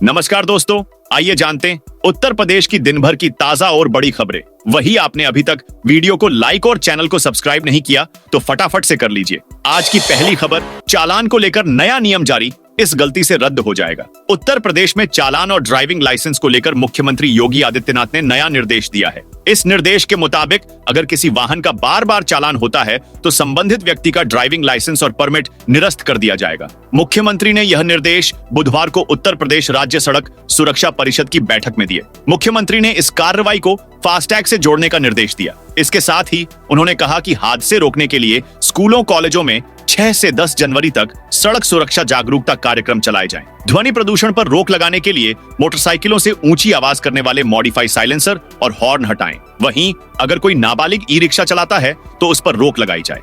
नमस्कार दोस्तों, आइए जानते हैं उत्तर प्रदेश की दिन भर की ताजा और बड़ी खबरें। वही आपने अभी तक वीडियो को लाइक और चैनल को सब्सक्राइब नहीं किया तो फटाफट से कर लीजिए। आज की पहली खबर, चालान को लेकर नया नियम जारी, इस गलती से रद्द हो जाएगा। उत्तर प्रदेश में चालान और ड्राइविंग लाइसेंस को लेकर मुख्यमंत्री योगी आदित्यनाथ ने नया निर्देश दिया है। इस निर्देश के मुताबिक अगर किसी वाहन का बार बार चालान होता है तो संबंधित व्यक्ति का ड्राइविंग लाइसेंस और परमिट निरस्त कर दिया जाएगा। मुख्यमंत्री ने यह निर्देश बुधवार को उत्तर प्रदेश राज्य सड़क सुरक्षा परिषद की बैठक में दिए। मुख्यमंत्री ने इस कार्रवाई को फास्टैग से जोड़ने का निर्देश दिया। इसके साथ ही उन्होंने कहा कि हादसे रोकने के लिए स्कूलों कॉलेजों में 6 से 10 जनवरी तक सड़क सुरक्षा जागरूकता कार्यक्रम चलाए जाएं। ध्वनि प्रदूषण पर रोक लगाने के लिए मोटरसाइकिलों से ऊंची आवाज करने वाले मॉडिफाई साइलेंसर और हॉर्न हटाएं। वहीं अगर कोई नाबालिग ई रिक्शा चलाता है तो उस पर रोक लगाई जाए।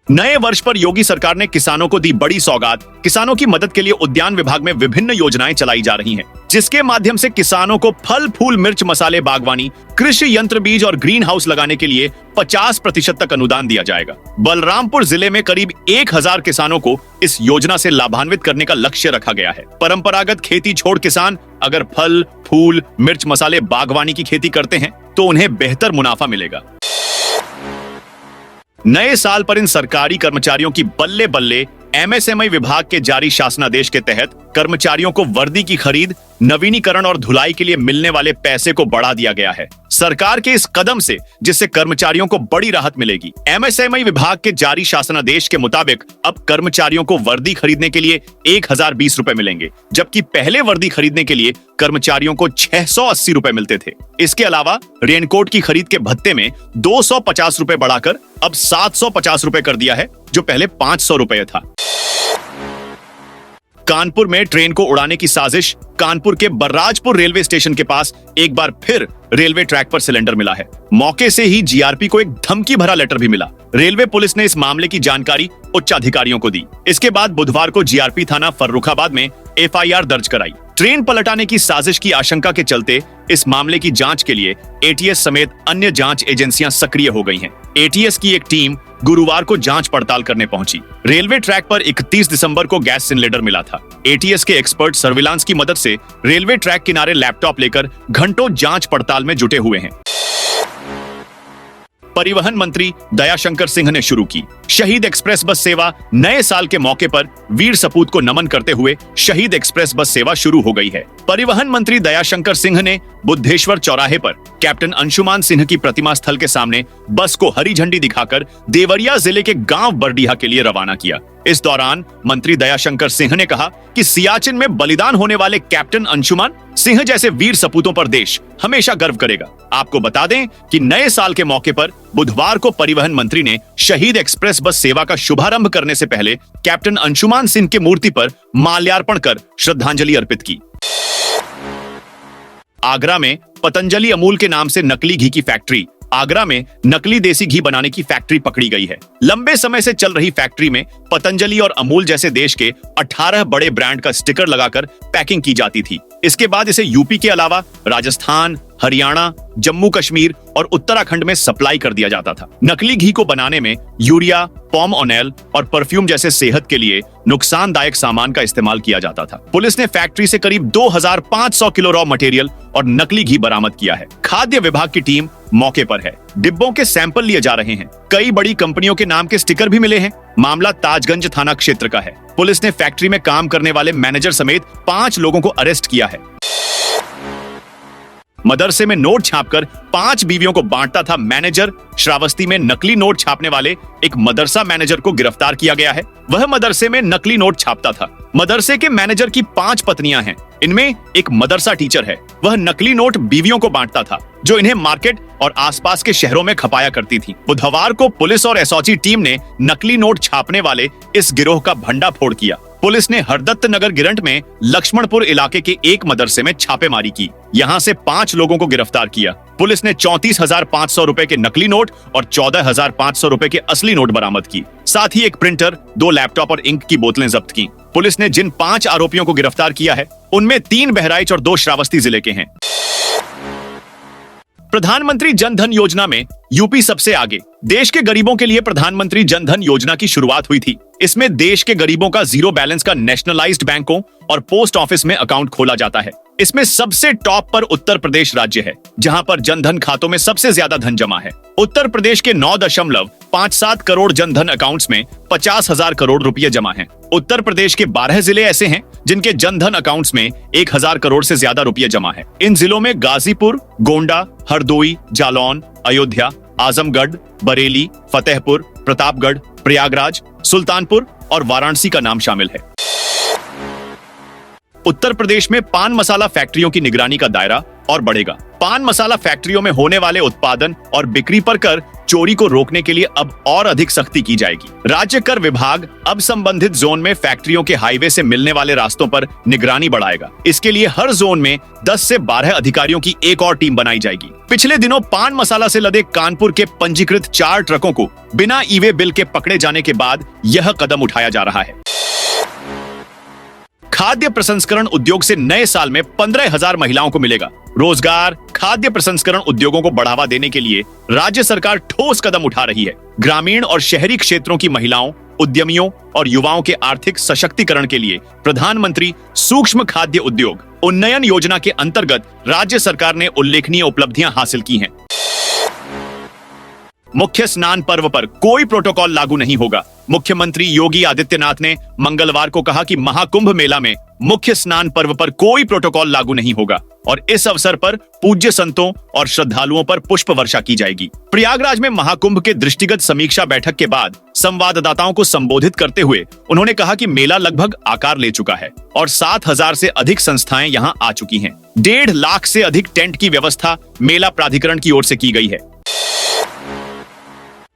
नए वर्ष पर योगी सरकार ने किसानों को दी बड़ी सौगात। किसानों की मदद के लिए उद्यान विभाग में विभिन्न योजनाएं चलाई जा रही हैं, जिसके माध्यम से किसानों को फल, फूल, मिर्च, मसाले, बागवानी, कृषि यंत्र, बीज और ग्रीन हाउस लगाने के लिए 50% तक अनुदान दिया जाएगा। बलरामपुर जिले में करीब 1000 किसानों को इस योजना से लाभान्वित करने का लक्ष्य रखा गया है। परंपरागत खेती छोड़ किसान अगर फल, फूल, मिर्च, मसाले, बागवानी की खेती करते हैं तो उन्हें बेहतर मुनाफा मिलेगा। नए साल पर इन सरकारी कर्मचारियों की बल्ले बल्ले। एमएसएमई विभाग के जारी शासनादेश के तहत कर्मचारियों को वर्दी की खरीद, नवीनीकरण और धुलाई के लिए मिलने वाले पैसे को बढ़ा दिया गया है। सरकार के इस कदम से जिससे कर्मचारियों को बड़ी राहत मिलेगी। एमएसएमई विभाग के जारी शासनादेश के मुताबिक अब कर्मचारियों को वर्दी खरीदने के लिए 1020 रुपए मिलेंगे, जबकि पहले वर्दी खरीदने के लिए कर्मचारियों को 680 रुपए मिलते थे। इसके अलावा रेनकोट की खरीद के भत्ते में 250 रुपए बढ़ाकर अब 750 रुपए कर दिया है, जो पहले 500 रुपए था। कानपुर में ट्रेन को उड़ाने की साजिश। कानपुर के बर्राजपुर रेलवे स्टेशन के पास एक बार फिर रेलवे ट्रैक पर सिलेंडर मिला है। मौके से ही जीआरपी को एक धमकी भरा लेटर भी मिला। रेलवे पुलिस ने इस मामले की जानकारी उच्च अधिकारियों को दी। इसके बाद बुधवार को जीआरपी थाना फर्रुखाबाद में एफआईआर दर्ज कराई। ट्रेन पलटाने की साजिश की आशंका के चलते इस मामले की जांच के लिए एटीएस समेत अन्य जांच एजेंसियां सक्रिय हो गई हैं। एटीएस की एक टीम गुरुवार को जांच पड़ताल करने पहुंची। रेलवे ट्रैक पर 31 दिसंबर को गैस सिलेंडर मिला था। एटीएस के एक्सपर्ट सर्विलांस की मदद से रेलवे ट्रैक किनारे लैपटॉप लेकर घंटों जांच पड़ताल में जुटे हुए हैं। परिवहन मंत्री दयाशंकर सिंह ने शुरू की शहीद एक्सप्रेस बस सेवा। नए साल के मौके पर वीर सपूत को नमन करते हुए शहीद एक्सप्रेस बस सेवा शुरू हो गई है। परिवहन मंत्री दयाशंकर सिंह ने बुद्धेश्वर चौराहे पर कैप्टन अंशुमान सिंह की प्रतिमा स्थल के सामने बस को हरी झंडी दिखाकर देवरिया जिले के गांव बरडीहा के लिए रवाना किया। इस दौरान मंत्री दयाशंकर सिंह ने कहा कि सियाचिन में बलिदान होने वाले कैप्टन अंशुमान सिंह जैसे वीर सपूतों पर देश हमेशा गर्व करेगा। आपको बता दें कि नए साल के मौके पर बुधवार को परिवहन मंत्री ने शहीद एक्सप्रेस बस सेवा का शुभारंभ करने से पहले कैप्टन अंशुमान सिंह की मूर्ति पर माल्यार्पण कर श्रद्धांजलि अर्पित की। आगरा में पतंजलि अमूल के नाम से नकली घी की फैक्ट्री। आगरा में नकली देसी घी बनाने की फैक्ट्री पकड़ी गई है। लंबे समय से चल रही फैक्ट्री में पतंजलि और अमूल जैसे देश के 18 बड़े ब्रांड का स्टिकर लगाकर पैकिंग की जाती थी। इसके बाद इसे यूपी के अलावा राजस्थान, हरियाणा, जम्मू कश्मीर और उत्तराखंड में सप्लाई कर दिया जाता था। नकली घी को बनाने में यूरिया, पॉम ऑयल और परफ्यूम जैसे सेहत के लिए नुकसानदायक सामान का इस्तेमाल किया जाता था। पुलिस ने फैक्ट्री से करीब 2500 किलो रॉ मटेरियल और नकली घी बरामद किया है। खाद्य विभाग की टीम मौके पर है। डिब्बों के सैंपल लिए जा रहे हैं। कई बड़ी कंपनियों के नाम के स्टिकर भी मिले हैं। मामला ताजगंज थाना क्षेत्र का है। पुलिस ने फैक्ट्री में काम करने वाले मैनेजर समेत 5 लोगों को अरेस्ट किया है। मदरसे में नोट छापकर 5 बीवियों को बांटता था मैनेजर। श्रावस्ती में नकली नोट छापने वाले एक मदरसा मैनेजर को गिरफ्तार किया गया है। वह मदरसे में नकली नोट छापता था। मदरसे के मैनेजर की 5 पत्नियां हैं। इनमें एक मदरसा टीचर है। वह नकली नोट बीवियों को बांटता था, जो इन्हें मार्केट और आसपास के शहरों में खपाया करती थी। बुधवार को पुलिस और एसओजी टीम ने नकली नोट छापने वाले इस गिरोह का भंडाफोड़ किया। पुलिस ने हरदत्त नगर गिरंट में लक्ष्मणपुर इलाके के एक मदरसे में छापेमारी की। यहां से 5 लोगों को गिरफ्तार किया। पुलिस ने 34,500 रुपए के नकली नोट और 14,500 रुपए के असली नोट बरामद की। साथ ही एक प्रिंटर, 2 लैपटॉप और इंक की बोतलें जब्त की। पुलिस ने जिन 5 आरोपियों को गिरफ्तार किया है उनमें 3 बहराइच और 2 श्रावस्ती जिले के हैं। प्रधानमंत्री जन धन योजना में यूपी सबसे आगे। देश के गरीबों के लिए प्रधानमंत्री जन धन योजना की शुरुआत हुई थी। इसमें देश के गरीबों का जीरो बैलेंस का नेशनलाइज्ड बैंकों और पोस्ट ऑफिस में अकाउंट खोला जाता है। इसमें सबसे टॉप पर उत्तर प्रदेश राज्य है, जहां पर जनधन खातों में सबसे ज्यादा धन जमा है। उत्तर प्रदेश के 9.57 करोड़ जनधन अकाउंट्स में 50,000 करोड़ रुपए जमा हैं। उत्तर प्रदेश के 12 जिले ऐसे हैं जिनके जनधन अकाउंट्स में 1,000 करोड़ से ज्यादा रुपए जमा है। इन जिलों में गाजीपुर, गोंडा, हरदोई, जालौन, अयोध्या, आजमगढ़, बरेली, फतेहपुर, प्रतापगढ़, प्रयागराज, सुल्तानपुर और वाराणसी का नाम शामिल है। उत्तर प्रदेश में पान मसाला फैक्ट्रियों की निगरानी का दायरा और बढ़ेगा। पान मसाला फैक्ट्रियों में होने वाले उत्पादन और बिक्री पर कर चोरी को रोकने के लिए अब और अधिक सख्ती की जाएगी। राज्य कर विभाग अब संबंधित जोन में फैक्ट्रियों के हाईवे से मिलने वाले रास्तों पर निगरानी बढ़ाएगा। इसके लिए हर जोन में 10 से 12 अधिकारियों की एक और टीम बनाई जाएगी। पिछले दिनों पान मसाला से लदे कानपुर के पंजीकृत 4 ट्रकों को बिना ई-वे बिल के पकड़े जाने के बाद यह कदम उठाया जा रहा है। खाद्य प्रसंस्करण उद्योग से नए साल में 15,000 महिलाओं को मिलेगा रोजगार। खाद्य प्रसंस्करण उद्योगों को बढ़ावा देने के लिए राज्य सरकार ठोस कदम उठा रही है। ग्रामीण और शहरी क्षेत्रों की महिलाओं, उद्यमियों और युवाओं के आर्थिक सशक्तिकरण के लिए प्रधानमंत्री सूक्ष्म खाद्य उद्योग उन्नयन योजना के अंतर्गत राज्य सरकार ने उल्लेखनीय उपलब्धियां हासिल की हैं। मुख्य स्नान पर्व पर कोई प्रोटोकॉल लागू नहीं होगा। मुख्यमंत्री योगी आदित्यनाथ ने मंगलवार को कहा कि महाकुंभ मेला में मुख्य स्नान पर्व पर कोई प्रोटोकॉल लागू नहीं होगा और इस अवसर पर पूज्य संतों और श्रद्धालुओं पर पुष्प वर्षा की जाएगी। प्रयागराज में महाकुंभ के दृष्टिगत समीक्षा बैठक के बाद संवाददाताओं को संबोधित करते हुए उन्होंने कहा कि मेला लगभग आकार ले चुका है और 7,000 से अधिक संस्थाएं यहां आ चुकी हैं। 1.5 लाख से अधिक टेंट की व्यवस्था मेला प्राधिकरण की ओर से की गई है।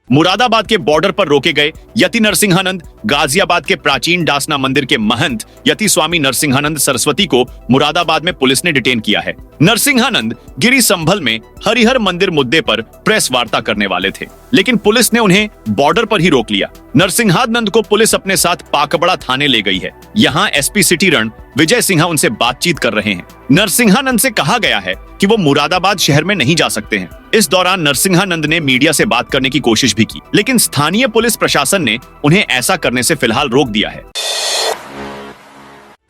मुरादाबाद के बॉर्डर पर रोके गए यति नरसिंहानंद गाजियाबाद के प्राचीन डासना मंदिर के महंत यति स्वामी नरसिंहानंद सरस्वती को मुरादाबाद में पुलिस ने डिटेन किया है। नरसिंहानंद गिरी संभल में हरिहर मंदिर मुद्दे पर प्रेस वार्ता करने वाले थे, लेकिन पुलिस ने उन्हें बॉर्डर पर ही रोक लिया। नरसिंहानंद को पुलिस अपने साथ पाकबड़ा थाने ले गई है। यहाँ एसपी सिटी रण विजय सिन्हा उनसे बातचीत कर रहे हैं। नरसिंहानंद से कहा गया है कि वो मुरादाबाद शहर में नहीं जा सकते हैं। इस दौरान नरसिंहानंद ने मीडिया से बात करने की कोशिश भी की, लेकिन स्थानीय पुलिस प्रशासन ने उन्हें ऐसा करने से फिलहाल रोक दिया है।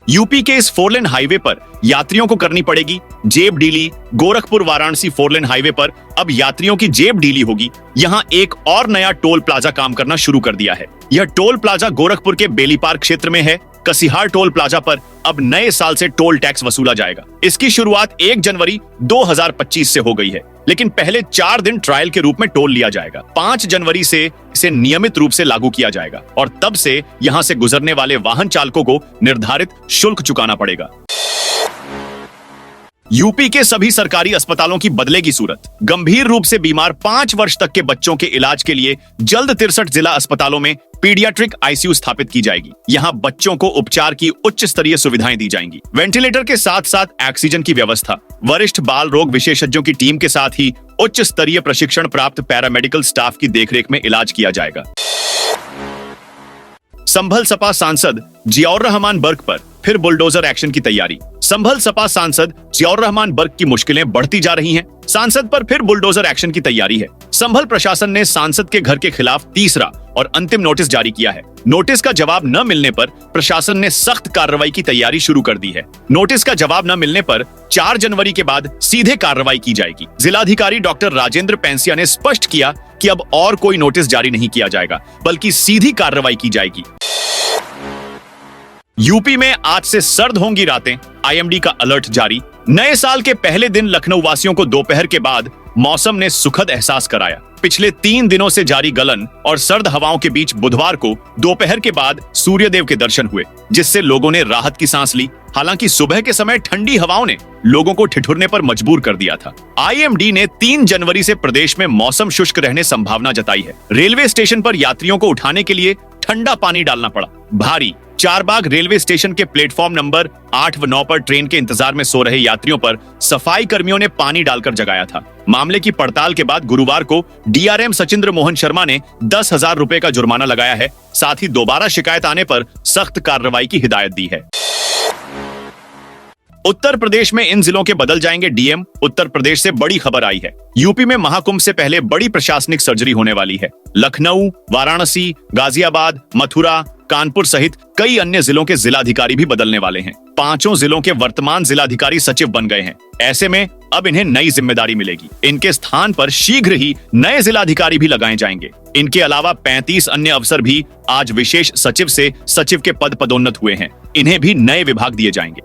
यूपी के इस 4 लेन हाईवे पर यात्रियों को करनी पड़ेगी जेब डीली। गोरखपुर वाराणसी 4 लेन हाईवे पर अब यात्रियों की जेब डीली होगी। यहाँ एक और नया टोल प्लाजा काम करना शुरू कर दिया है। यह टोल प्लाजा गोरखपुर के बेली पार्क क्षेत्र में है। कसिहार टोल प्लाजा पर अब नए साल से टोल टैक्स वसूला जाएगा। इसकी शुरुआत 1 जनवरी 2025 से हो गई है, लेकिन पहले 4 दिन ट्रायल के रूप में टोल लिया जाएगा। 5 जनवरी से इसे नियमित रूप से लागू किया जाएगा और तब से यहां से गुजरने वाले वाहन चालकों को निर्धारित शुल्क चुकाना पड़ेगा। यूपी के सभी सरकारी अस्पतालों की बदलेगी सूरत। गंभीर रूप से बीमार 5 वर्ष तक के बच्चों के इलाज के लिए जल्द 63 जिला अस्पतालों में पीडियाट्रिक आईसीयू स्थापित की जाएगी। यहाँ बच्चों को उपचार की उच्च स्तरीय सुविधाएं दी जाएंगी। वेंटिलेटर के साथ साथ ऑक्सीजन की व्यवस्था, वरिष्ठ बाल रोग विशेषज्ञों की टीम के साथ ही उच्च स्तरीय प्रशिक्षण प्राप्त पैरामेडिकल स्टाफ की देखरेख में इलाज किया जाएगा। संभल सपा सांसद जियाउर रहमान बर्क पर फिर बुलडोजर एक्शन की तैयारी। संभल सपा सांसद जियाउर रहमान बर्क की मुश्किलें बढ़ती जा रही हैं। सांसद पर फिर बुलडोजर एक्शन की तैयारी है। संभल प्रशासन ने सांसद के घर के खिलाफ तीसरा और अंतिम नोटिस जारी किया है। नोटिस का जवाब न मिलने पर प्रशासन ने सख्त कार्रवाई की तैयारी शुरू कर दी है। नोटिस का जवाब न मिलने पर 4 जनवरी के बाद सीधे कार्रवाई की जाएगी। जिलाधिकारी डॉक्टर राजेंद्र पैंसिया ने स्पष्ट किया कि अब और कोई नोटिस जारी नहीं किया जाएगा, बल्कि सीधी कार्रवाई की जाएगी। यूपी में आज से सर्द होंगी रातें, आईएमडी का अलर्ट जारी। नए साल के पहले दिन लखनऊ वासियों को दोपहर के बाद मौसम ने सुखद एहसास कराया। पिछले 3 दिनों से जारी गलन और सर्द हवाओं के बीच बुधवार को दोपहर के बाद सूर्यदेव के दर्शन हुए, जिससे लोगों ने राहत की सांस ली। हालांकि सुबह के समय ठंडी हवाओं ने लोगों को ठिठुरने पर मजबूर कर दिया था। आईएमडी ने 3 जनवरी से प्रदेश में मौसम शुष्क रहने संभावना जताई है। रेलवे स्टेशन पर यात्रियों को उठाने के लिए ठंडा पानी डालना पड़ा। भारी चारबाग रेलवे स्टेशन के प्लेटफॉर्म नंबर 8 व 9 पर ट्रेन के इंतजार में सो रहे यात्रियों पर सफाई कर्मियों ने पानी डालकर जगाया था। मामले की पड़ताल के बाद गुरुवार को डीआरएम सचिंद्र मोहन शर्मा ने 10,000 रुपए का जुर्माना लगाया है। साथ ही दोबारा शिकायत आने पर सख्त कार्रवाई की हिदायत दी है। उत्तर प्रदेश में इन जिलों के बदल जाएंगे डीएम। उत्तर प्रदेश से बड़ी खबर आई है। यूपी में महाकुंभ से पहले बड़ी प्रशासनिक सर्जरी होने वाली है। लखनऊ, वाराणसी, गाजियाबाद, मथुरा, कानपुर सहित कई अन्य जिलों के जिलाधिकारी भी बदलने वाले हैं। 5 जिलों के वर्तमान जिलाधिकारी सचिव बन गए हैं। ऐसे में अब इन्हें नई जिम्मेदारी मिलेगी। इनके स्थान पर शीघ्र ही नए जिलाधिकारी भी लगाए जाएंगे। इनके अलावा 35 अन्य अफसर भी आज विशेष सचिव से सचिव के पद पदोन्नत हुए हैं। इन्हें भी नए विभाग दिए जाएंगे।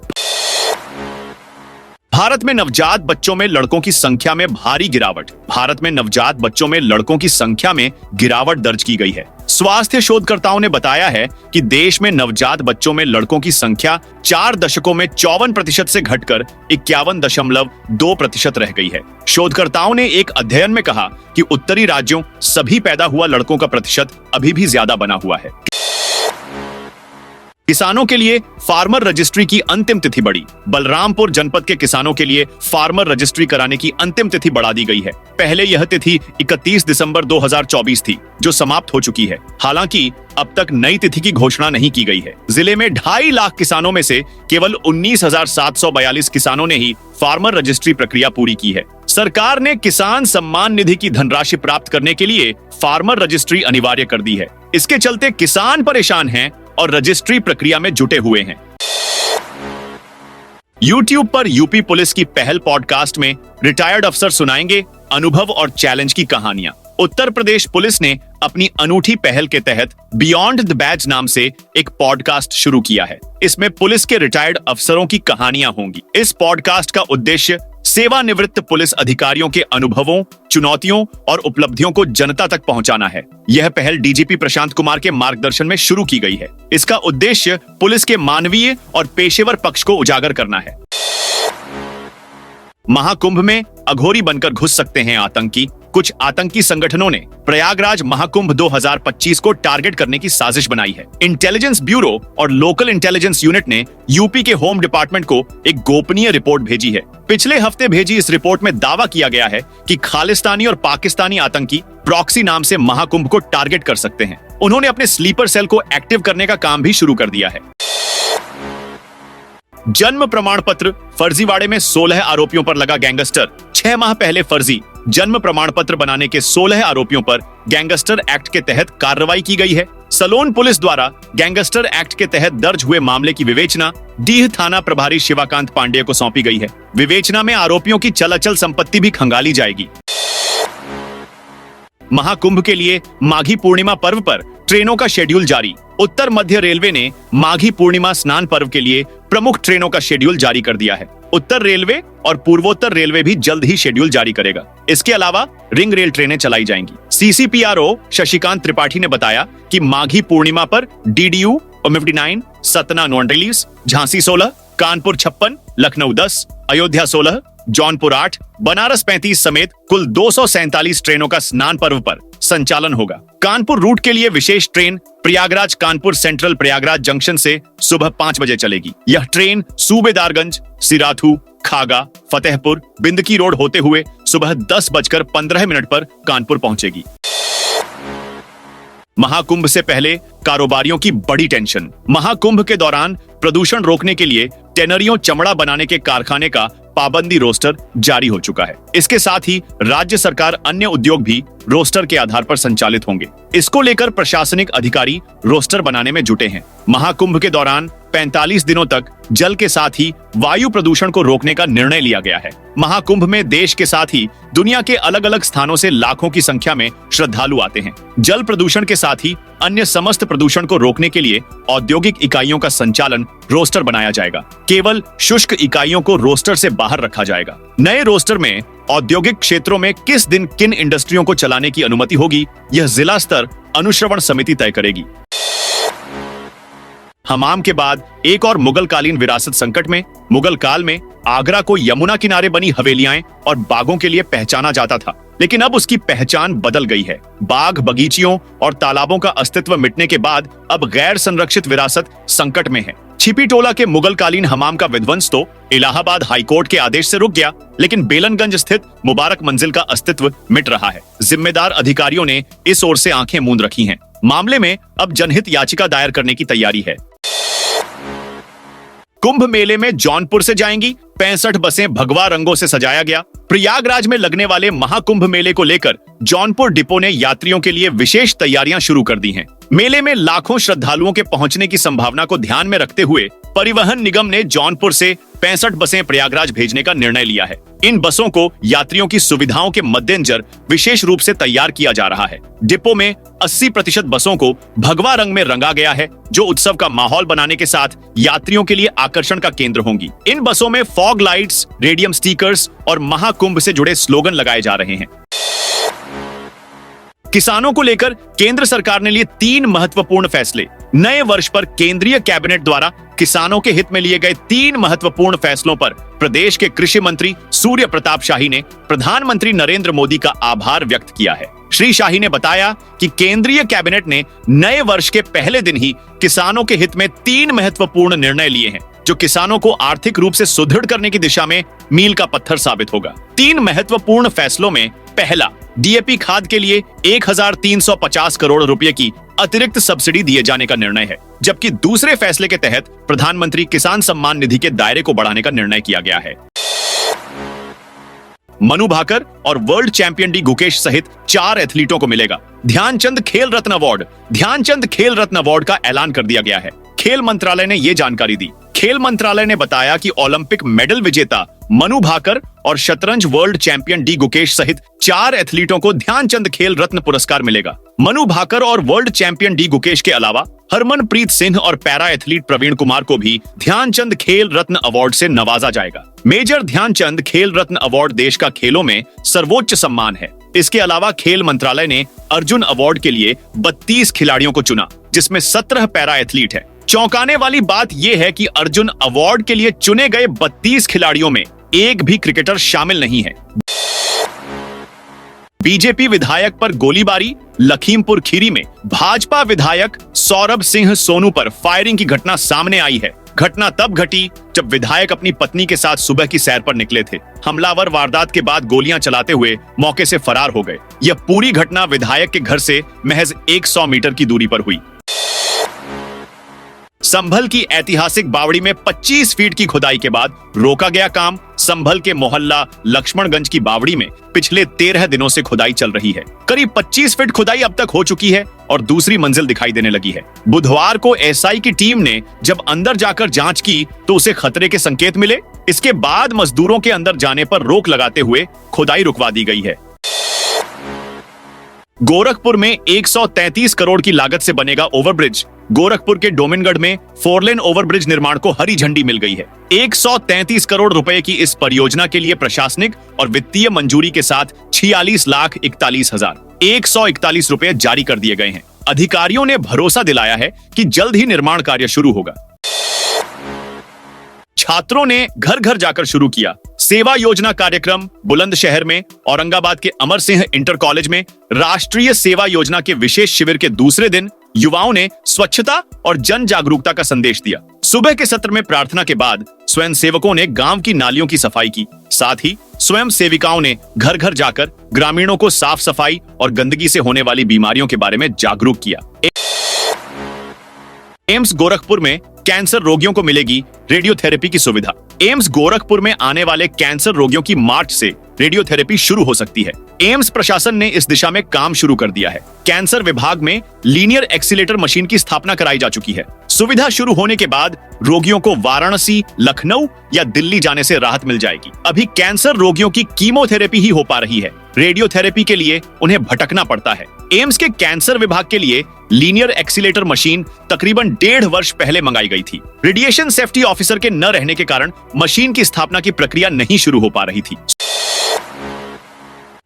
भारत में नवजात बच्चों में लड़कों की संख्या में भारी गिरावट। भारत में नवजात बच्चों में लड़कों की संख्या में गिरावट दर्ज की गई है। स्वास्थ्य शोधकर्ताओं ने बताया है कि देश में नवजात बच्चों में लड़कों की संख्या 4 दशकों में 54% से घटकर 51.2% रह गई है। शोधकर्ताओं ने एक अध्ययन में कहा कि उत्तरी राज्यों सभी पैदा हुआ लड़कों का प्रतिशत अभी भी ज्यादा बना हुआ है। किसानों के लिए फार्मर रजिस्ट्री की अंतिम तिथि बढ़ी। बलरामपुर जनपद के किसानों के लिए फार्मर रजिस्ट्री कराने की अंतिम तिथि बढ़ा दी गई है। पहले यह तिथि 31 दिसंबर 2024 थी, जो समाप्त हो चुकी है। हालांकि अब तक नई तिथि की घोषणा नहीं की गई है। जिले में 2.5 लाख किसानों में से केवल 19,742 किसानों ने ही फार्मर रजिस्ट्री प्रक्रिया पूरी की है। सरकार ने किसान सम्मान निधि की धनराशि प्राप्त करने के लिए फार्मर रजिस्ट्री अनिवार्य कर दी है। इसके चलते किसान परेशान हैं और रजिस्ट्री प्रक्रिया में जुटे हुए हैं। YouTube पर यूपी पुलिस की पहल पॉडकास्ट में रिटायर्ड अफसर सुनाएंगे अनुभव और चैलेंज की कहानियां। उत्तर प्रदेश पुलिस ने अपनी अनूठी पहल के तहत बियॉन्ड द बैज नाम से एक पॉडकास्ट शुरू किया है। इसमें पुलिस के रिटायर्ड अफसरों की कहानियां होंगी। इस पॉडकास्ट का उद्देश्य सेवानिवृत्त पुलिस अधिकारियों के अनुभवों, चुनौतियों और उपलब्धियों को जनता तक पहुंचाना है। यह पहल डीजीपी प्रशांत कुमार के मार्गदर्शन में शुरू की गई है। इसका उद्देश्य पुलिस के मानवीय और पेशेवर पक्ष को उजागर करना है। महाकुंभ में अघोरी बनकर घुस सकते हैं आतंकी। कुछ आतंकी संगठनों ने प्रयागराज महाकुंभ 2025 को टारगेट करने की साजिश बनाई है। इंटेलिजेंस ब्यूरो और लोकल इंटेलिजेंस यूनिट ने यूपी के होम डिपार्टमेंट को एक गोपनीय रिपोर्ट भेजी है। पिछले हफ्ते भेजी इस रिपोर्ट में दावा किया गया है कि खालिस्तानी और पाकिस्तानी आतंकी प्रॉक्सी नाम से महाकुंभ को टारगेट कर सकते हैं। उन्होंने अपने स्लीपर सेल को एक्टिव करने का काम भी शुरू कर दिया है। जन्म प्रमाण पत्र फर्जीवाड़े में 16 आरोपियों पर लगा गैंगस्टर। 6 माह पहले फर्जी जन्म प्रमाण पत्र बनाने के 16 आरोपियों पर गैंगस्टर एक्ट के तहत कार्रवाई की गई है। सलोन पुलिस द्वारा गैंगस्टर एक्ट के तहत दर्ज हुए मामले की विवेचना डीह थाना प्रभारी शिवाकांत पांडेय को सौंपी गई है। विवेचना में आरोपियों की चल अचल संपत्ति भी खंगाली जाएगी। महाकुंभ के लिए माघी पूर्णिमा पर्व पर ट्रेनों का शेड्यूल जारी। उत्तर मध्य रेलवे ने माघी पूर्णिमा स्नान पर्व के लिए प्रमुख ट्रेनों का शेड्यूल जारी कर दिया है। उत्तर रेलवे और पूर्वोत्तर रेलवे भी जल्द ही शेड्यूल जारी करेगा। इसके अलावा रिंग रेल ट्रेनें चलाई जाएंगी। सीसीपीआरओ शशिकांत त्रिपाठी ने बताया कि माघी पूर्णिमा पर DDU 59, Satna non release, Jhansi 16, Kanpur 56, Lucknow 10, Ayodhya 16, Jaunpur 8, Banaras 35 समेत कुल 247 ट्रेनों का स्नान पर्व पर संचालन होगा। कानपुर रूट के लिए विशेष train Prayagraj Kanpur Central Prayagraj junction से सुबह 5 बजे चलेगी। यह ट्रेन सूबेदारगंज, सिराथू, खागा, फतेहपुर, बिंदकी रोड होते हुए सुबह 10:15 पर कानपुर पहुंचेगी। महाकुंभ से पहले कारोबारियों की बड़ी टेंशन। महाकुंभ के दौरान प्रदूषण रोकने के लिए टेनरियों चमड़ा बनाने के कारखाने का पाबंदी रोस्टर जारी हो चुका है। इसके साथ ही राज्य सरकार अन्य उद्योग भी रोस्टर के आधार पर संचालित होंगे। इसको लेकर प्रशासनिक अधिकारी रोस्टर बनाने में जुटे हैं। महाकुंभ के दौरान 45 दिनों तक जल के साथ ही वायु प्रदूषण को रोकने का निर्णय लिया गया है। महाकुंभ में देश के साथ ही दुनिया के अलग अलग स्थानों से लाखों की संख्या में श्रद्धालु आते हैं। जल प्रदूषण के साथ ही अन्य समस्त प्रदूषण को रोकने के लिए औद्योगिक इकाइयों का संचालन रोस्टर बनाया जाएगा। केवल शुष्क इकाइयों को रोस्टर से बाहर रखा जाएगा। नए रोस्टर में औद्योगिक क्षेत्रों में किस दिन किन इंडस्ट्रियों को चलाने की अनुमति होगी, यह जिला स्तर अनुश्रवण समिति तय करेगी। हमाम के बाद एक और मुगल कालीन विरासत संकट में। मुगल काल में आगरा को यमुना किनारे बनी हवेलियां और बागों के लिए पहचाना जाता था, लेकिन अब उसकी पहचान बदल गई है। बाग, बगीचियों और तालाबों का अस्तित्व मिटने के बाद अब गैर संरक्षित विरासत संकट में है। छिपी टोला के मुगल कालीन हमाम का विध्वंस तो इलाहाबाद हाईकोर्ट के आदेश से रुक गया, लेकिन बेलनगंज स्थित मुबारक मंजिल का अस्तित्व मिट रहा है। जिम्मेदार अधिकारियों ने इस ओर से आंखें मूंद रखी हैं। मामले में अब जनहित याचिका दायर करने की तैयारी है। कुंभ मेले में जौनपुर से जाएंगी 65 बसें भगवा रंगों से सजाया गया। प्रयागराज में लगने वाले महाकुंभ मेले को लेकर जौनपुर डिपो ने यात्रियों के लिए विशेष तैयारियां शुरू कर दी हैं। मेले में लाखों श्रद्धालुओं के पहुंचने की संभावना को ध्यान में रखते हुए परिवहन निगम ने जौनपुर से 65 बसें प्रयागराज भेजने का निर्णय लिया है। इन बसों को यात्रियों की सुविधाओं के मद्देनजर विशेष रूप से तैयार किया जा रहा है। डिपो में 80% बसों को भगवा रंग में रंगा गया है, जो उत्सव का माहौल बनाने के साथ यात्रियों के लिए आकर्षण का केंद्र होंगी। इन बसों में फॉग लाइट्स, रेडियम स्टिकर्स और महाकुंभ से जुड़े स्लोगन लगाए जा रहे हैं। किसानों को लेकर केंद्र सरकार ने लिए 3 महत्वपूर्ण फैसले। नए वर्ष पर केंद्रीय कैबिनेट द्वारा किसानों के हित में लिए गए 3 महत्वपूर्ण फैसलों पर प्रदेश के कृषि मंत्री सूर्य प्रताप शाही ने प्रधानमंत्री नरेंद्र मोदी का आभार व्यक्त किया है। श्री शाही ने बताया कि केंद्रीय कैबिनेट ने नए वर्ष के पहले दिन ही किसानों के हित में 3 महत्वपूर्ण निर्णय लिए हैं, जो किसानों को आर्थिक रूप से सुदृढ़ करने की दिशा में मील का पत्थर साबित होगा। 3 महत्वपूर्ण फैसलों में पहला, डीएपी खाद के लिए 1350 करोड़ रुपए की अतिरिक्त सब्सिडी दिए जाने का निर्णय है, जबकि दूसरे फैसले के तहत प्रधानमंत्री किसान सम्मान निधि के दायरे को बढ़ाने का निर्णय किया गया है। मनु भाकर और वर्ल्ड चैंपियन डी गुकेश सहित 4 एथलीटों को मिलेगा ध्यानचंद खेल रत्न अवार्ड। ध्यानचंद खेल रत्न अवार्ड का ऐलान कर दिया गया है। खेल मंत्रालय ने यह जानकारी दी। खेल मंत्रालय ने बताया कि ओलंपिक मेडल विजेता मनु भाकर और शतरंज वर्ल्ड चैंपियन डी गुकेश सहित 4 एथलीटों को ध्यानचंद खेल रत्न पुरस्कार मिलेगा। मनु भाकर और वर्ल्ड चैंपियन डी गुकेश के अलावा हरमनप्रीत सिंह और पैरा एथलीट प्रवीण कुमार को भी ध्यानचंद खेल रत्न अवार्ड से नवाजा जाएगा। मेजर ध्यानचंद खेल रत्न अवार्ड देश का खेलों में सर्वोच्च सम्मान है। इसके अलावा खेल मंत्रालय ने अर्जुन अवार्ड के लिए 32 खिलाड़ियों को चुना, जिसमें 17 पैरा एथलीट है। चौंकाने वाली बात यह है कि अर्जुन अवार्ड के लिए चुने गए 32 खिलाड़ियों में एक भी क्रिकेटर शामिल नहीं है। बीजेपी विधायक पर गोलीबारी। लखीमपुर खीरी में भाजपा विधायक सौरभ सिंह सोनू पर फायरिंग की घटना सामने आई है। घटना तब घटी जब विधायक अपनी पत्नी के साथ सुबह की सैर पर निकले थे। हमलावर वारदात के बाद गोलियां चलाते हुए मौके से फरार हो गए। यह पूरी घटना विधायक के घर से महज 100 मीटर की दूरी पर हुई। संभल की ऐतिहासिक बावड़ी में 25 फीट की खुदाई के बाद रोका गया काम। संभल के मोहल्ला लक्ष्मणगंज की बावड़ी में पिछले 13 दिनों से खुदाई चल रही है। करीब 25 फीट खुदाई अब तक हो चुकी है और दूसरी मंजिल दिखाई देने लगी है। बुधवार को एसआई की टीम ने जब अंदर जाकर जांच की तो उसे खतरे के संकेत मिले। इसके बाद मजदूरों के अंदर जाने पर रोक लगाते हुए खुदाई रुकवा दी गई है। गोरखपुर में 133 करोड़ की लागत से बनेगा ओवरब्रिज। गोरखपुर के डोमिनगढ़ में 4 लेन ओवरब्रिज निर्माण को हरी झंडी मिल गई है। 133 करोड़ रुपए की इस परियोजना के लिए प्रशासनिक और वित्तीय मंजूरी के साथ 46,41,141 रुपए जारी कर दिए गए हैं। अधिकारियों ने भरोसा दिलाया है कि जल्द ही निर्माण कार्य शुरू होगा। छात्रों ने घर घर जाकर शुरू किया सेवा योजना कार्यक्रम। बुलंदशहर में औरंगाबाद के अमर सिंह इंटर कॉलेज में राष्ट्रीय सेवा योजना के विशेष शिविर के दूसरे दिन युवाओं ने स्वच्छता और जन जागरूकता का संदेश दिया। सुबह के सत्र में प्रार्थना के बाद स्वयं सेवकों ने गांव की नालियों की सफाई की। साथ ही स्वयं सेविकाओं ने घर घर जाकर ग्रामीणों को साफ सफाई और गंदगी से होने वाली बीमारियों के बारे में जागरूक किया। एम्स गोरखपुर में कैंसर रोगियों को मिलेगी रेडियोथेरेपी की सुविधा। एम्स गोरखपुर में आने वाले कैंसर रोगियों की मार्च से रेडियोथेरेपी शुरू हो सकती है। एम्स प्रशासन ने इस दिशा में काम शुरू कर दिया है। कैंसर विभाग में लीनियर एक्सीलेटर मशीन की स्थापना कराई जा चुकी है। सुविधा शुरू होने के बाद रोगियों को वाराणसी, लखनऊ या दिल्ली जाने से राहत मिल जाएगी। अभी कैंसर रोगियों की कीमोथेरेपी ही हो पा रही है। रेडियोथेरेपी के लिए उन्हें भटकना पड़ता है। एम्स के कैंसर विभाग के लिए लीनियर एक्सीलेटर मशीन तकरीबन 1.5 वर्ष पहले मंगाई गई थी। रेडिएशन सेफ्टी ऑफिसर के न रहने के कारण मशीन की स्थापना की प्रक्रिया नहीं शुरू हो पा रही थी।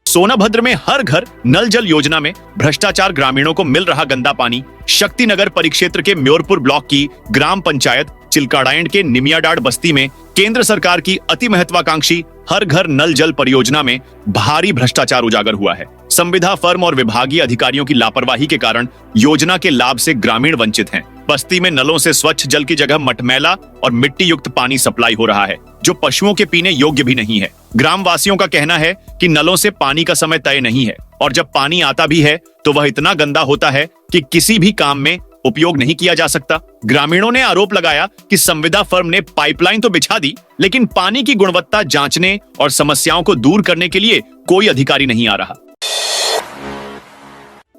सोनाभद्र में हर घर नल जल योजना में भ्रष्टाचार, ग्रामीणों को मिल रहा गंदा पानी। शक्तिनगर परिक्षेत्र के म्योरपुर ब्लॉक की ग्राम पंचायत चिलकाडाइंड के निमियाडाड बस्ती में केंद्र सरकार की अति महत्वाकांक्षी हर घर नल जल परियोजना में भारी भ्रष्टाचार उजागर हुआ है। संविदा फर्म और विभागीय अधिकारियों की लापरवाही के कारण योजना के लाभ से ग्रामीण वंचित हैं। बस्ती में नलों से स्वच्छ जल की जगह मटमैला और मिट्टी युक्त पानी सप्लाई हो रहा है, जो पशुओं के पीने योग्य भी नहीं है। ग्राम वासियों का कहना है कि नलों से पानी का समय तय नहीं है और जब पानी आता भी है तो वह इतना गंदा होता है कि किसी भी काम में उपयोग नहीं किया जा सकता। ग्रामीणों ने आरोप लगाया कि संविदा फर्म ने पाइपलाइन तो बिछा दी, लेकिन पानी की गुणवत्ता जांचने और समस्याओं को दूर करने के लिए कोई अधिकारी नहीं आ रहा।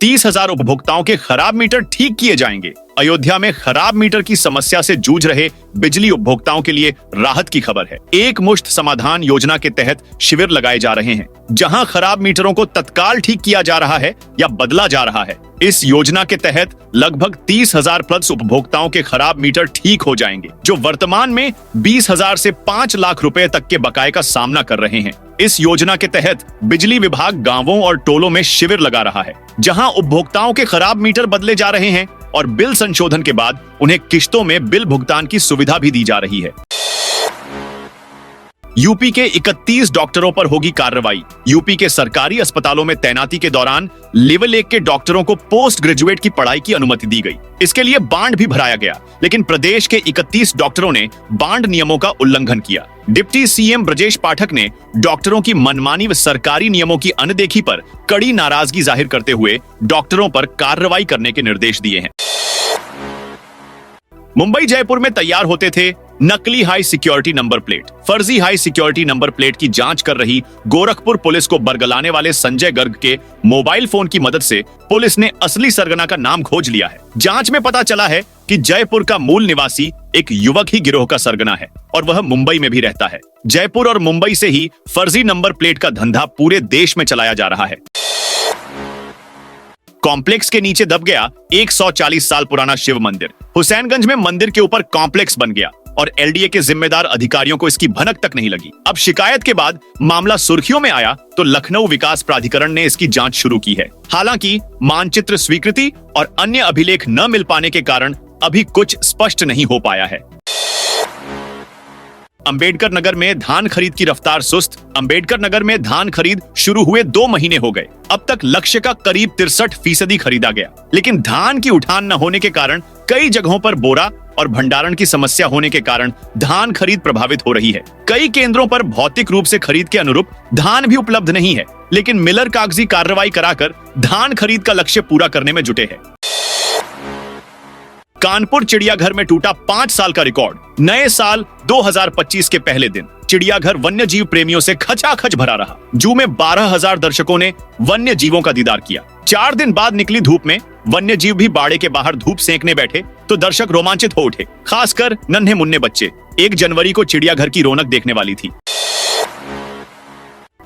30,000 उपभोक्ताओं के खराब मीटर ठीक किए जाएंगे। अयोध्या में खराब मीटर की समस्या से जूझ रहे बिजली उपभोक्ताओं के लिए राहत की खबर है। एक मुश्त समाधान योजना के तहत शिविर लगाए जा रहे हैं, जहां खराब मीटरों को तत्काल ठीक किया जा रहा है या बदला जा रहा है। इस योजना के तहत लगभग 30,000 प्लस उपभोक्ताओं के खराब मीटर ठीक हो जाएंगे, जो वर्तमान में 20,000 से 5 लाख रुपए तक के बकाये का सामना कर रहे हैं। इस योजना के तहत बिजली विभाग गांवों और टोलों में शिविर लगा रहा है, जहां उपभोक्ताओं के खराब मीटर बदले जा रहे हैं और बिल संशोधन के बाद उन्हें किश्तों में बिल भुगतान की सुविधा भी दी जा रही है। यूपी के 31 डॉक्टरों पर होगी कार्रवाई। यूपी के सरकारी अस्पतालों में तैनाती के दौरान लेवल 1 के डॉक्टरों को पोस्ट ग्रेजुएट की पढ़ाई की अनुमति दी गई। इसके लिए बांड भी भराया गया, लेकिन प्रदेश के 31 डॉक्टरों ने बांड नियमों का उल्लंघन किया। डिप्टी सीएम ब्रजेश पाठक ने डॉक्टरों की मनमानी व सरकारी नियमों की अनदेखी पर कड़ी नाराजगी जाहिर करते हुए डॉक्टरों पर कार्रवाई करने के निर्देश दिए हैं। मुंबई जयपुर में तैयार होते थे नकली हाई सिक्योरिटी नंबर प्लेट। फर्जी हाई सिक्योरिटी नंबर प्लेट की जांच कर रही गोरखपुर पुलिस को बरगलाने वाले संजय गर्ग के मोबाइल फोन की मदद से पुलिस ने असली सरगना का नाम खोज लिया है। जांच में पता चला है कि जयपुर का मूल निवासी एक युवक ही गिरोह का सरगना है और वह मुंबई में भी रहता है। जयपुर और मुंबई से ही फर्जी नंबर प्लेट का धंधा पूरे देश में चलाया जा रहा है। कॉम्प्लेक्स के नीचे दब गया 140 साल पुराना शिव मंदिर। हुसैनगंज में मंदिर के ऊपर कॉम्प्लेक्स बन गया और एलडीए के जिम्मेदार अधिकारियों को इसकी भनक तक नहीं लगी। अब शिकायत के बाद मामला सुर्खियों में आया तो लखनऊ विकास प्राधिकरण ने इसकी जांच शुरू की है। हालांकि मानचित्र स्वीकृति और अन्य अभिलेख न मिल पाने के कारण अभी कुछ स्पष्ट नहीं हो पाया है। अंबेडकर नगर में धान खरीद की रफ्तार सुस्त। अंबेडकर नगर में धान खरीद शुरू हुए 2 महीने हो गए। अब तक लक्ष्य का करीब 63% खरीदा गया, लेकिन धान की उठान न होने के कारण कई जगहों पर बोरा और भंडारण की समस्या होने के कारण धान खरीद प्रभावित हो रही है। कई केंद्रों पर भौतिक रूप से खरीद के अनुरूप धान भी उपलब्ध नहीं है, लेकिन मिलर कागजी कार्रवाई कराकर धान खरीद का लक्ष्य पूरा करने में जुटे हैं। कानपुर चिड़ियाघर में टूटा 5 साल का रिकॉर्ड। नए साल 2025 के पहले दिन चिड़ियाघर वन्य जीव प्रेमियों से खचाखच भरा रहा। जू में 12,000 दर्शकों ने वन्य जीवों का दीदार किया। 4 दिन बाद निकली धूप में वन्य जीव भी बाड़े के बाहर धूप सेंकने बैठे तो दर्शक रोमांचित हो उठे, खासकर नन्हे मुन्ने बच्चे। 1 जनवरी को चिड़ियाघर की रौनक देखने वाली थी।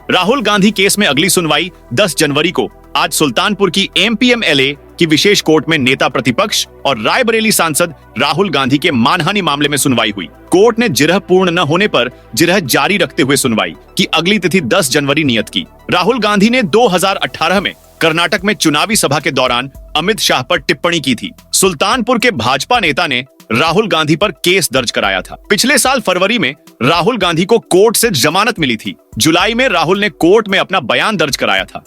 राहुल गांधी केस में अगली सुनवाई 10 जनवरी को। आज सुल्तानपुर की एमपीएमएलए की विशेष कोर्ट में नेता प्रतिपक्ष और रायबरेली सांसद राहुल गांधी के मानहानि मामले में सुनवाई हुई। कोर्ट ने जिरह पूर्ण न होने पर जिरह जारी रखते हुए सुनवाई की अगली तिथि 10 जनवरी नियत की। राहुल गांधी ने 2018 में कर्नाटक में चुनावी सभा के दौरान अमित शाह पर टिप्पणी की थी। सुल्तानपुर के भाजपा नेता ने राहुल गांधी पर केस दर्ज कराया था। पिछले साल फरवरी में राहुल गांधी को कोर्ट से जमानत मिली थी। जुलाई में राहुल ने कोर्ट में अपना बयान दर्ज कराया था।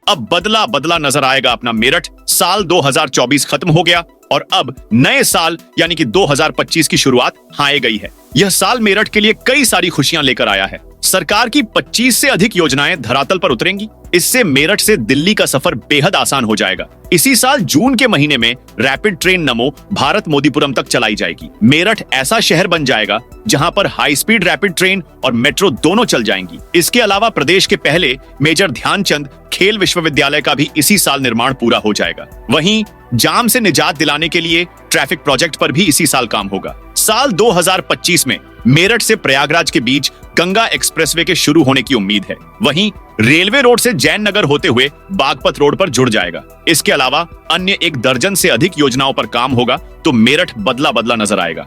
अब बदला बदला नजर आएगा अपना मेरठ। साल 2024 खत्म हो गया और अब नए साल यानी कि 2025 की शुरुआत आए गई है। यह साल मेरठ के लिए कई सारी खुशियां लेकर आया है। सरकार की 25 से अधिक योजनाएं धरातल पर उतरेंगी। इससे मेरठ से दिल्ली का सफर बेहद आसान हो जाएगा। इसी साल जून के महीने में रैपिड ट्रेन नमो भारत मोदीपुरम तक चलाई जाएगी। मेरठ ऐसा शहर बन जाएगा जहां पर हाई स्पीड रैपिड ट्रेन और मेट्रो दोनों चल जाएंगी। इसके अलावा प्रदेश के पहले मेजर ध्यानचंद खेल विश्वविद्यालय का भी इसी साल निर्माण पूरा हो जाएगा। वहीं जाम से निजात दिलाने के लिए ट्रैफिक प्रोजेक्ट पर भी इसी साल काम होगा। साल 2025 में मेरठ से प्रयागराज के बीच गंगा एक्सप्रेसवे के शुरू होने की उम्मीद है। वहीं रेलवे रोड से जैन नगर होते हुए बागपत रोड पर जुड़ जाएगा। इसके अलावा अन्य 1 दर्जन से अधिक योजनाओं पर काम होगा तो मेरठ बदला बदला नजर आएगा।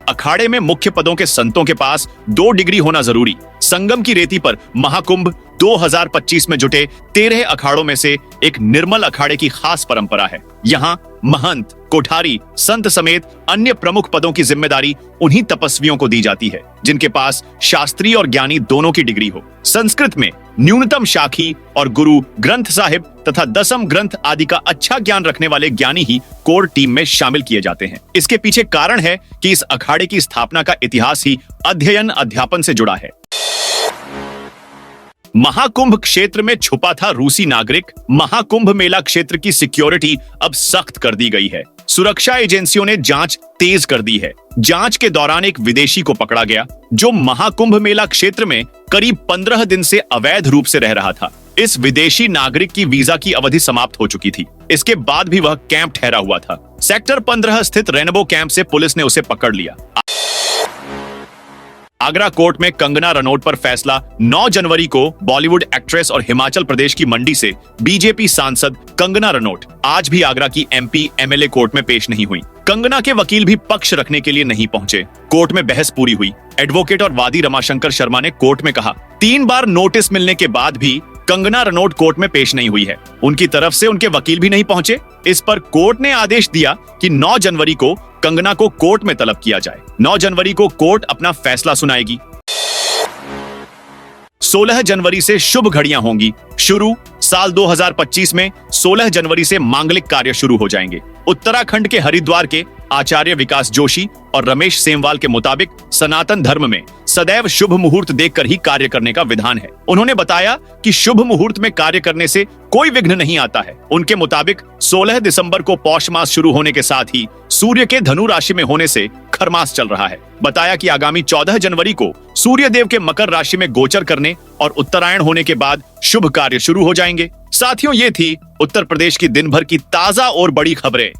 अखाड़े में मुख्य पदों के संतों के पास 2 डिग्री होना जरूरी। संगम की रेती पर महाकुंभ 2025 में जुटे 13 अखाड़ों में से एक निर्मल अखाड़े की खास परंपरा है। यहाँ महंत, कोठारी, संत समेत अन्य प्रमुख पदों की जिम्मेदारी उन्हीं तपस्वियों को दी जाती है जिनके पास शास्त्री और ज्ञानी दोनों की डिग्री हो। संस्कृत में न्यूनतम शाखी और गुरु, ग्रंथ साहिब तथा दसम ग्रंथ आदि का अच्छा ज्ञान रखने वाले ज्ञानी ही कोर टीम में शामिल किए जाते हैं। इसके पीछे कारण है कि इस अखाड़े की स्थापना का इतिहास ही अध्ययन अध्यापन से जुड़ा है। महाकुंभ क्षेत्र में छुपा था रूसी नागरिक। महाकुंभ मेला क्षेत्र की सिक्योरिटी अब सख्त कर दी गई है। सुरक्षा एजेंसियों ने जांच तेज कर दी है। जांच के दौरान एक विदेशी को पकड़ा गया जो महाकुंभ मेला क्षेत्र में करीब 15 दिन से अवैध रूप से रह रहा था। इस विदेशी नागरिक की वीजा की अवधि समाप्त हो चुकी थी। इसके बाद भी वह कैंप ठहरा हुआ था। सेक्टर 15 स्थित रेनबो कैंप से पुलिस ने उसे पकड़ लिया। आगरा कोर्ट में कंगना रनौत पर फैसला। 9 जनवरी को बॉलीवुड एक्ट्रेस और हिमाचल प्रदेश की मंडी से बीजेपी सांसद कंगना रनौत आज भी आगरा की एमपी एमएलए कोर्ट में पेश नहीं हुई। कंगना के वकील भी पक्ष रखने के लिए नहीं पहुंचे। कोर्ट में बहस पूरी हुई। एडवोकेट और वादी रमाशंकर शर्मा ने कोर्ट में कहा, 3 बार नोटिस मिलने के बाद भी कंगना रनौत कोर्ट में पेश नहीं हुई है। उनकी तरफ से उनके वकील भी नहीं पहुंचे। इस पर कोर्ट ने आदेश दिया कि 9 जनवरी को कंगना को कोर्ट में तलब किया जाए। 9 जनवरी को कोर्ट अपना फैसला सुनाएगी। 16 जनवरी से शुभ घड़ियां होंगी शुरू। साल 2025 में 16 जनवरी से मांगलिक कार्य शुरू हो जाएंगे। उत्तराखंड के हरिद्वार के आचार्य विकास जोशी और रमेश सेमवाल के मुताबिक सनातन धर्म में सदैव शुभ मुहूर्त देखकर ही कार्य करने का विधान है। उन्होंने बताया कि शुभ मुहूर्त में कार्य करने से कोई विघ्न नहीं आता है। उनके मुताबिक 16 दिसंबर को पौष मास शुरू होने के साथ ही सूर्य के धनु राशि में होने से खरमास चल रहा है। बताया कि आगामी 14 जनवरी को सूर्य देव के मकर राशि में गोचर करने और उत्तरायण होने के बाद शुभ कार्य शुरू हो जाएंगे। साथियों, ये थी उत्तर प्रदेश की दिन भर की ताजा और बड़ी खबरें।